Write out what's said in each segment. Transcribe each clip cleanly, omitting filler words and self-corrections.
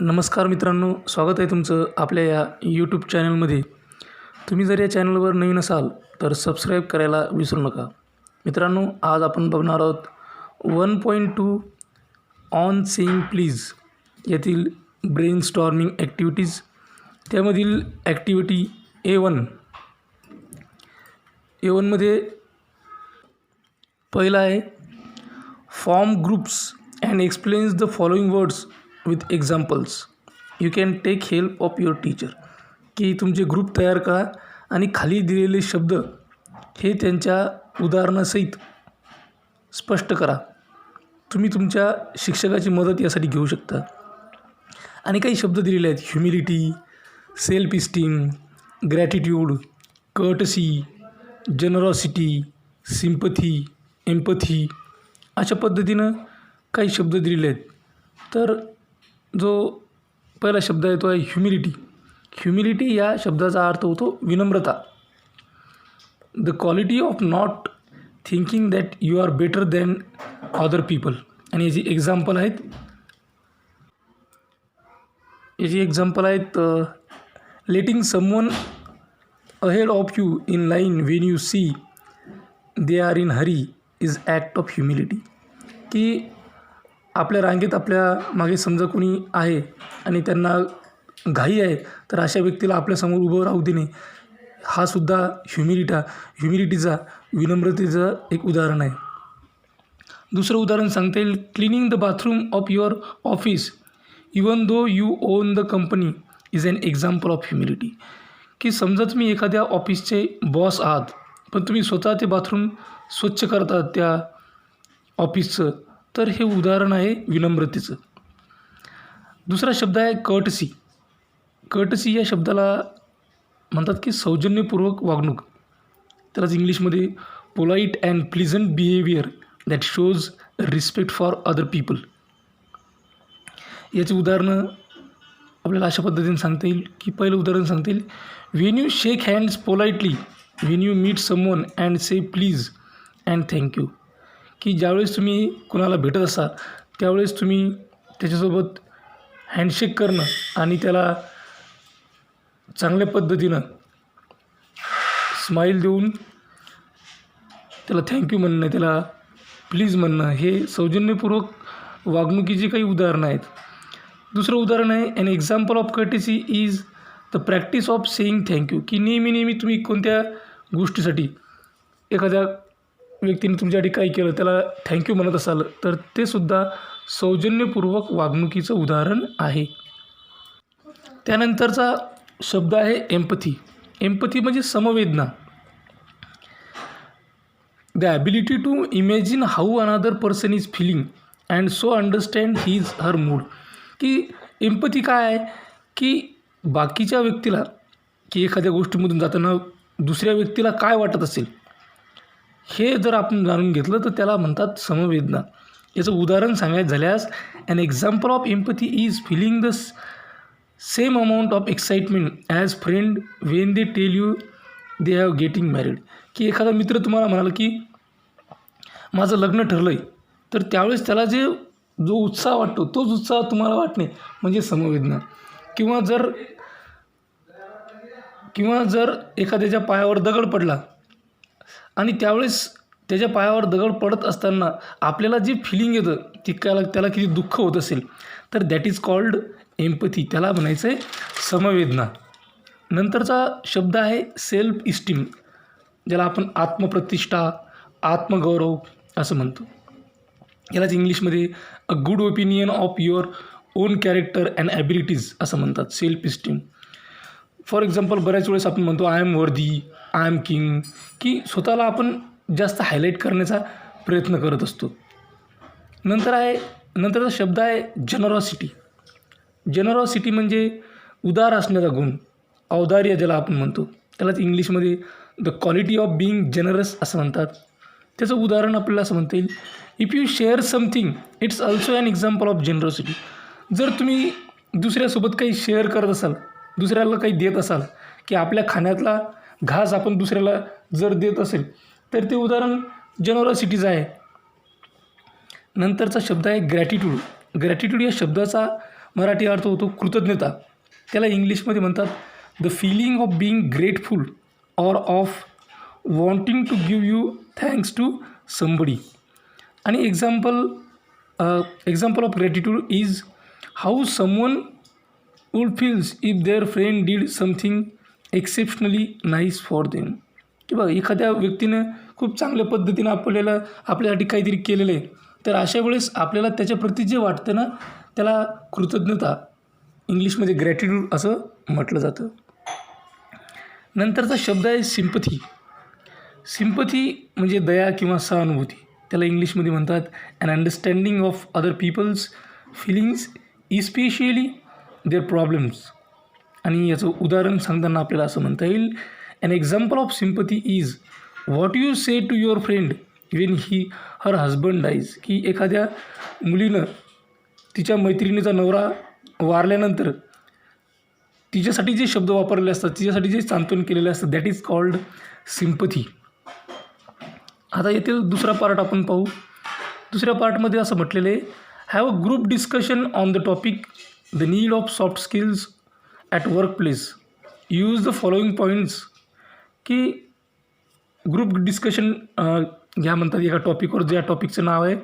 नमस्कार मित्रांनो, स्वागत आहे तुमचं आपल्या या यूट्यूब चॅनलमध्ये. तुम्ही जर या चॅनलवर नवीन असाल तर सबस्क्राईब करायला विसरू नका. मित्रांनो, आज आपण बघणार आहोत 1.2 ऑन सेइंग प्लीज यातील ब्रेन स्टॉर्मिंग ॲक्टिव्हिटीज. त्यामधील ॲक्टिव्हिटी A1मध्ये पहिला आहे, form groups and explains the following words with examples. You can take help of your teacher. की तुमचे ग्रुप तयार करा आणि खाली दिलेले शब्द हे त्यांच्या उदाहरणासहित स्पष्ट करा. तुम्ही तुमच्या शिक्षकाची मदत यासाठी घेऊ शकता. आणि काही शब्द दिलेले आहेत, humility, self esteem, gratitude, courtesy, generosity, sympathy, empathy अशा पद्धतीनं काही शब्द दिलेले आहेत. तर जो पहिला शब्द आहे तो आहे ह्युमिलिटी. ह्युमिलिटी या शब्दाचा अर्थ होतो विनम्रता. The quality of not thinking that you are better than other people. आणि याची एक्झाम्पल आहेत letting someone ahead of you in line when you see they are in hurry is act of humility. की आपल्या रांगेत आपल्या मागे समजा कोणी आहे आणि त्यांना घाई आहे, तर अशा व्यक्तीला आपल्यासमोर उभं राहू देणे हा सुद्धा ह्युमिलिटीचा विनम्रतेचं एक उदाहरण आहे. दुसरं उदाहरण सांगता येईल, cleaning the bathroom of your office even though you own the company is an example of humility. की समजा तुम्ही एखाद्या ऑफिसचे बॉस आहात, पण तुम्ही स्वतः ते बाथरूम स्वच्छ करतात त्या ऑफिसचं, तर हे उदाहरण आहे विनम्रतेचं. दुसरा शब्द आहे कर्टसी. कर्टसी या शब्दाला म्हणतात की सौजन्यपूर्वक वागणूक. त्यालाच इंग्लिशमध्ये polite and pleasant behaviour that shows respect for other people. याची उदाहरणं आपल्याला अशा पद्धतीने सांगता येईल की पहिलं उदाहरण सांगता येईल, when you shake hands politely when you meet someone and say please and thank you. की ज्यावेळेस तुम्ही कोणाला भेटत असाल त्यावेळेस तुम्ही त्याच्यासोबत हँडशेक करणं आणि त्याला चांगल्या पद्धतीनं स्माईल देऊन त्याला थँक्यू म्हणणं, त्याला प्लीज म्हणणं, हे सौजन्यपूर्वक वागणुकीची काही उदाहरणं आहेत. दुसरं उदाहरण आहे, an example of courtesy is the practice of saying thank you. की नेहमी तुम्ही कोणत्या गोष्टीसाठी एखाद्या व्यक्तीने तुमच्यासाठी काही केलं त्याला थँक्यू म्हणत असाल तर ते सुद्धा सौजन्यपूर्वक वागणुकीचं उदाहरण आहे. त्यानंतरचा शब्द आहे एम्पथी. एम्पथी म्हणजे समवेदना. The ability to imagine how another person is feeling and so understand his her mood. की एम्पथी काय आहे, की बाकीच्या व्यक्तीला, की एखाद्या गोष्टीमधून जाताना दुसऱ्या व्यक्तीला काय वाटत असेल हे जर आपण जाणून घेतलं तर त्याला म्हणतात समवेदना. याचं उदाहरण सांगायचं झाल्यास, an example of empathy is feeling the same amount of excitement as friend when they tell you they have getting married. की एखादा मित्र तुम्हाला म्हणाला की माझं लग्न ठरलं आहे, तर त्यावेळेस त्याला जो उत्साह वाटतो तोच उत्साह तुम्हाला वाटणे म्हणजे समवेदना. किंवा जर एखाद्याच्या पायावर दगड पडला आणि त्यावेळेस त्याच्या पायावर दगड पडत असताना आपल्याला जी फिलिंग येतं ती त्याला किती दुःख होत असेल, तर दॅट इज कॉल्ड एम्पथी. त्याला म्हणायचं आहे समवेदना. नंतरचा शब्द आहे सेल्फ इस्टीम, ज्याला आपण आत्मप्रतिष्ठा, आत्मगौरव असं म्हणतो. यालाच इंग्लिशमध्ये a good opinion of your on character and abilities असं म्हणतात, सेल्फ इस्टीम. फॉर एक्झाम्पल, बऱ्याच वेळेस आपण म्हणतो I am worthy, I am king. की स्वतःला आपण जास्त हायलाईट करण्याचा प्रयत्न करत असतो. नंतरचा शब्द आहे जनरॉसिटी. जनरॉसिटी म्हणजे उदार असण्याचा गुण, औदार्य ज्याला आपण म्हणतो. त्यालाच इंग्लिशमध्ये the quality of being generous असं म्हणतात. त्याचं उदाहरण आपल्याला असं म्हणता येईल, if you share something it's also an example of generosity. जर तुम्ही दुसऱ्यासोबत काही शेअर करत असाल, दुसऱ्याला काही देत असाल, की आपल्या खाण्यातला घास आपण दुसऱ्याला जर देत असेल तर ते उदाहरण जनरॉसिटीचं आहे. नंतरचा शब्द आहे ग्रॅटिट्यूड. ग्रॅटिट्यूड या शब्दाचा मराठी अर्थ होतो कृतज्ञता. त्याला इंग्लिशमध्ये म्हणतात the feeling of being grateful or of wanting to give you thanks to somebody. आणि example of gratitude is how someone would feels if their friend did something exceptionally nice for them. की बघा एखाद्या व्यक्तीनं खूप चांगल्या पद्धतीनं आपल्यासाठी काहीतरी केलेलं आहे, तर अशा वेळेस आपल्याला त्याच्याप्रती जे वाटतं ना त्याला कृतज्ञता, इंग्लिशमध्ये ग्रॅटिट्यूड असं म्हटलं जातं. नंतरचा शब्द आहे सिम्पथी. सिम्पथी म्हणजे दया किंवा सहानुभूती. त्याला इंग्लिशमध्ये म्हणतात an understanding of other people's feelings especially their problems. आणि याचं उदाहरण सांगताना आपल्याला असं म्हणता येईल an example of sympathy is what you say to your friend when her husband dies. की एखाद्या मुलीनं तिच्या मैत्रिणीचा नवरा वारल्यानंतर तिच्यासाठी जे शब्द वापरलेले असतात, तिच्यासाठी जे सांत्वन केलेले असतं, दॅट इज कॉल्ड सिम्पथी. आता येथील दुसरा पार्ट आपण पाहू. दुसऱ्या पार्टमध्ये असं म्हटलेलं आहे have a group discussion on the topic the need of soft skills at work place. Use the following points. की ग्रुप डिस्कशन घ्या म्हणतात एका टॉपिकवर, ज्या टॉपिकचं नाव आहे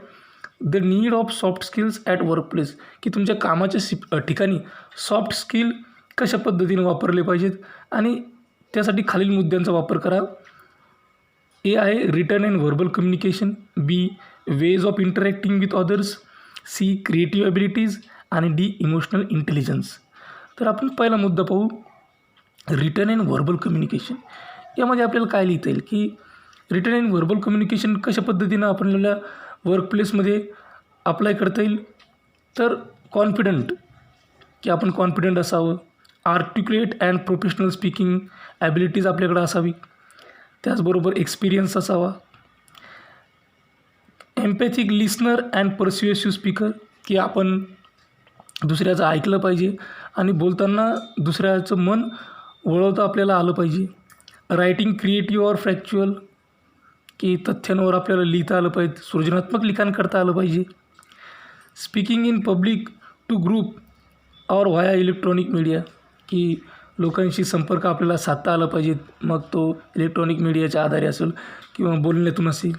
the need of soft skills at work place. की तुमच्या कामाच्या ठिकाणी सॉफ्ट स्किल कशा पद्धतीने वापरले पाहिजेत आणि त्यासाठी खालील मुद्द्यांचा वापर करा. ए आहे written and verbal communication. B ways of interacting with others. C creative abilities. आणि डी इमोशनल इंटेलिजन्स. तर आपण पहिला मुद्दा पाहू रिटन अँड व्हर्बल कम्युनिकेशन. यामध्ये आपल्याला काय लिहिता येईल की रिटन अँड व्हर्बल कम्युनिकेशन कशा पद्धतीनं आपल्याला वर्कप्लेसमध्ये अप्लाय करता येईल. तर कॉन्फिडंट, की आपण कॉन्फिडंट असावं. Articulate and professional speaking abilities आपल्याकडे असावी. त्याचबरोबर एक्सपिरियन्स असावा. एम्पॅथिक लिसनर अँड पर्स्युएसिव्ह स्पीकर, की आपण दुसऱ्याचं ऐकलं पाहिजे आणि बोलताना दुसऱ्याचं मन वळवता आपल्याला आलं पाहिजे. रायटिंग क्रिएटिव्ह ऑर फॅक्च्युअल, की तथ्यांवर आपल्याला लिहिता आलं पाहिजे, सृजनात्मक लिखाण करता आलं पाहिजे. Speaking in public to group or via electronic media, की लोकांशी संपर्क आपल्याला साधता आला पाहिजे, मग तो इलेक्ट्रॉनिक मीडियाच्या आधारे असेल किंवा बोलण्यातून असेल.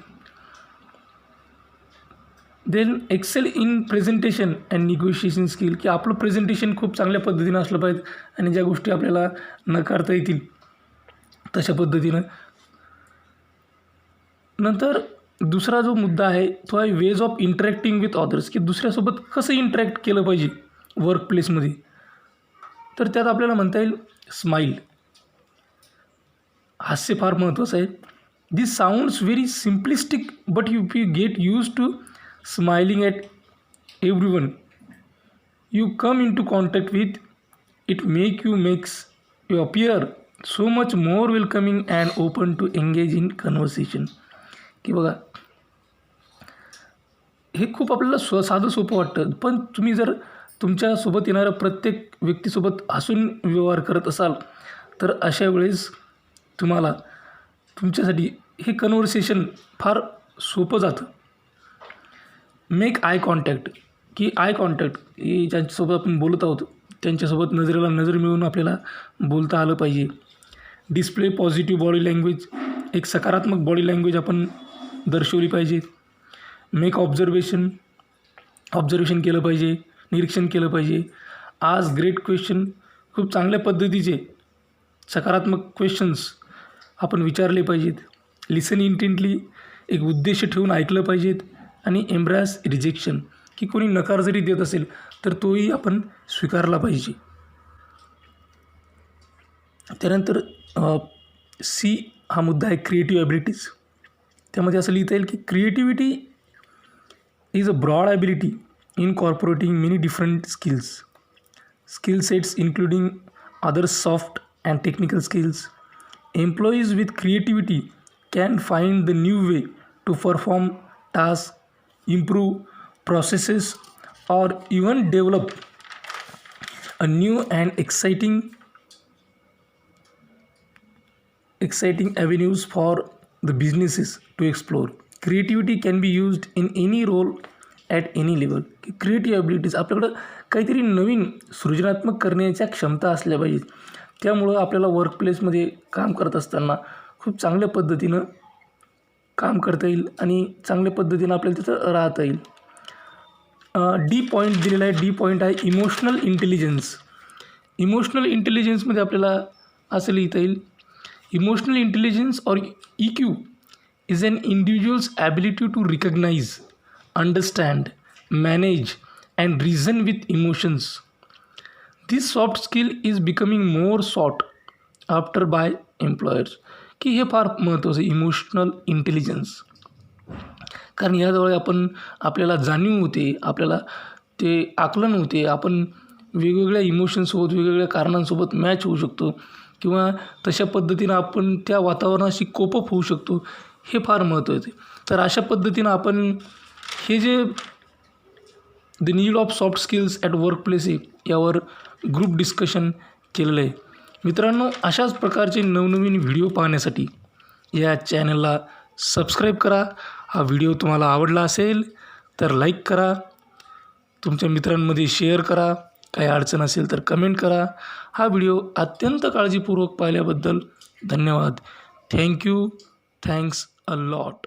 Then excel in presentation and negotiation skill, की आपलं प्रेझेंटेशन खूप चांगल्या पद्धतीनं असलं पाहिजे आणि ज्या गोष्टी आपल्याला नकारता येतील तशा पद्धतीनं. नंतर दुसरा जो मुद्दा आहे तो आहे veg of interacting with others, की दुसऱ्यासोबत कसं इंटरॅक्ट केलं पाहिजे वर्क प्लेसमध्ये. तर त्यात आपल्याला म्हणता येईल स्माईल. हास्य फार महत्त्वाचं आहे. This sounds very simplistic but you get used to smiling at everyone you come into contact with. It makes you appear so much more welcoming and open to engage in conversation. की बघा हे खूप आपल्याला साधं सोपं वाटतं, पण तुम्ही जर तुमच्यासोबत येणाऱ्या प्रत्येक व्यक्तीसोबत हसून व्यवहार करत असाल तर अशा वेळेस तुम्हाला तुमच्यासाठी हे कन्व्हर्सेशन फार सोपं जातं. मेक आय कॉन्टॅक्ट, की आय कॉन्टॅक्ट ही ज्यांच्यासोबत आपण बोलत आहोत त्यांच्यासोबत नजरेला नजर मिळून आपल्याला बोलता आलं पाहिजे. डिस्प्ले पॉझिटिव्ह बॉडी लँग्वेज, एक सकारात्मक बॉडी लँग्वेज आपण दर्शवली पाहिजे. मेक ऑब्झर्वेशन केलं पाहिजे, निरीक्षण केलं पाहिजे. आज ग्रेट क्वेश्चन, खूप चांगल्या पद्धतीचे सकारात्मक क्वेश्चन्स आपण विचारले पाहिजेत. लिसन इंटेंटली, एक उद्देश ठेवून ऐकलं पाहिजेत. आणि एम्ब्रॅस रिजेक्शन, की कोणी नकार जरी देत असेल तर तोही आपण स्वीकारला पाहिजे. त्यानंतर सी हा मुद्दा आहे क्रिएटिव्ह ॲबिलिटीज. त्यामध्ये असं लिहिता येईल की creativity is a broad ability incorporating many different skill sets including other soft and technical skills. Employees with creativity can find the new way to perform tasks, improve processes, or even develop a new and exciting avenues for the businesses to explore. Creativity can be used in any role at any level. Creative abilities आपल्याकडं काहीतरी नवीन सृजनात्मक करण्याच्या क्षमता असल्या पाहिजेत. त्यामुळं आपल्याला वर्कप्लेसमध्ये काम करत असताना खूप चांगल्या पद्धतीनं काम करता येईल आणि चांगल्या पद्धतीनं आपल्याला तिथं राहता येईल. डी पॉईंट दिलेला आहे. डी पॉईंट आहे इमोशनल इंटेलिजन्स. इमोशनल इंटेलिजन्समध्ये आपल्याला असं लिहिता येईल, इमोशनल इंटेलिजन्स और EQ is an individual's ability to recognize, understand, manage and reason with emotions. This soft skill is becoming more sought after by employers. की हे फार महत्त्वाचं आहे इमोशनल इंटेलिजन्स. कारण याद्वारे आपल्याला जाणीव होते, आपल्याला ते आकलन होते, आपण वेगवेगळ्या इमोशन्ससोबत वेगवेगळ्या कारणांसोबत मॅच होऊ शकतो किंवा तशा पद्धतीनं आपण त्या वातावरणाशी कोप अप होऊ शकतो. हे फार महत्त्वाचं आहे. तर अशा पद्धतीनं आपण हे जे the need of soft skills at work place आहे यावर ग्रुप डिस्कशन केलेलं आहे. मित्रांनो, अशाच प्रकारचे नवनवीन व्हिडिओ पाहण्यासाठी या चॅनलला सबस्क्राईब करा. हा व्हिडिओ तुम्हाला आवडला असेल तर लाईक करा, तुमच्या मित्रांमध्ये शेअर करा, काही अडचण असेल तर कमेंट करा. हा व्हिडिओ अत्यंत काळजीपूर्वक पाहिल्याबद्दल धन्यवाद. थँक्यू. Thanks a lot.